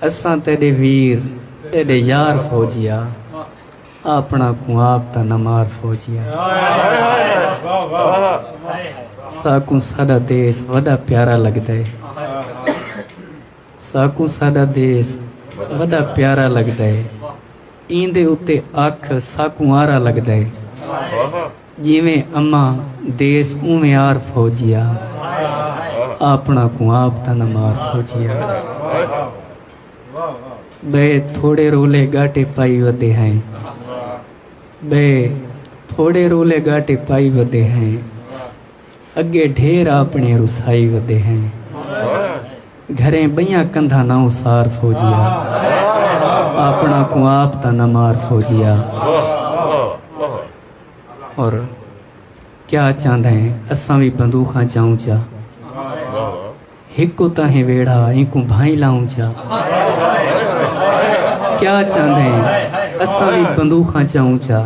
असां तेरे वीर तेरे यार फौजिया अपना को आप ता न मार फौजिया साकू साडा देश वड़ा प्यारा लगदा है साकू साडा देश वड़ा प्यारा लगदा है इंदे उत्ते अख साकू आरा लगदा है जिवें अम्मा देश उवें आर फौजिया अपना को आप ता न मार फौजिया बे थोड़े रोले गाटे पाई वदे हैं बे थोड़े रोले गाटे पाई वदे हैं अगे ढेर अपने रुसाई वदे हैं घरें बइया कंधा ना उसार फौजिया अपना को आप ता न मार फौजिया। और क्या चाहते हैं असां भी बंदूखा जाऊं चा हिको ताहे वेड़ा इंकू भाई लाऊं चा क्या चाहते हैं असां भी बंदूखा जाऊं चा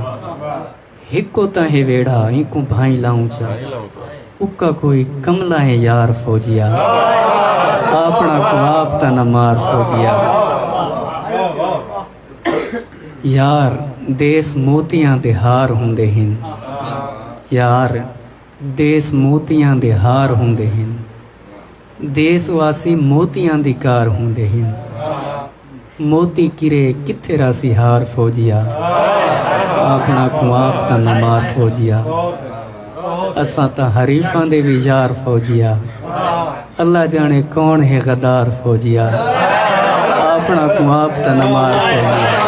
हिको ताहे वेड़ा इंकू भाई लाऊं चा उका कोई कमला है यार फौजिया अपना को आप ता न मार फौजिया। यार देश मोतियां दे हार हुंदे हिन यार देश मोतियां दे हार हुंदे हिन देशवासी मोतियां दी कार हुंदे हिन मोती किरे किथे रासी हार फौजिया अपना को आप ता न मार फौजिया। असां ता हरीफां दे भी यार फौजिया अल्लाह जाने कौन है गद्दार फौजिया अपना को आप ता न मार फौजिया।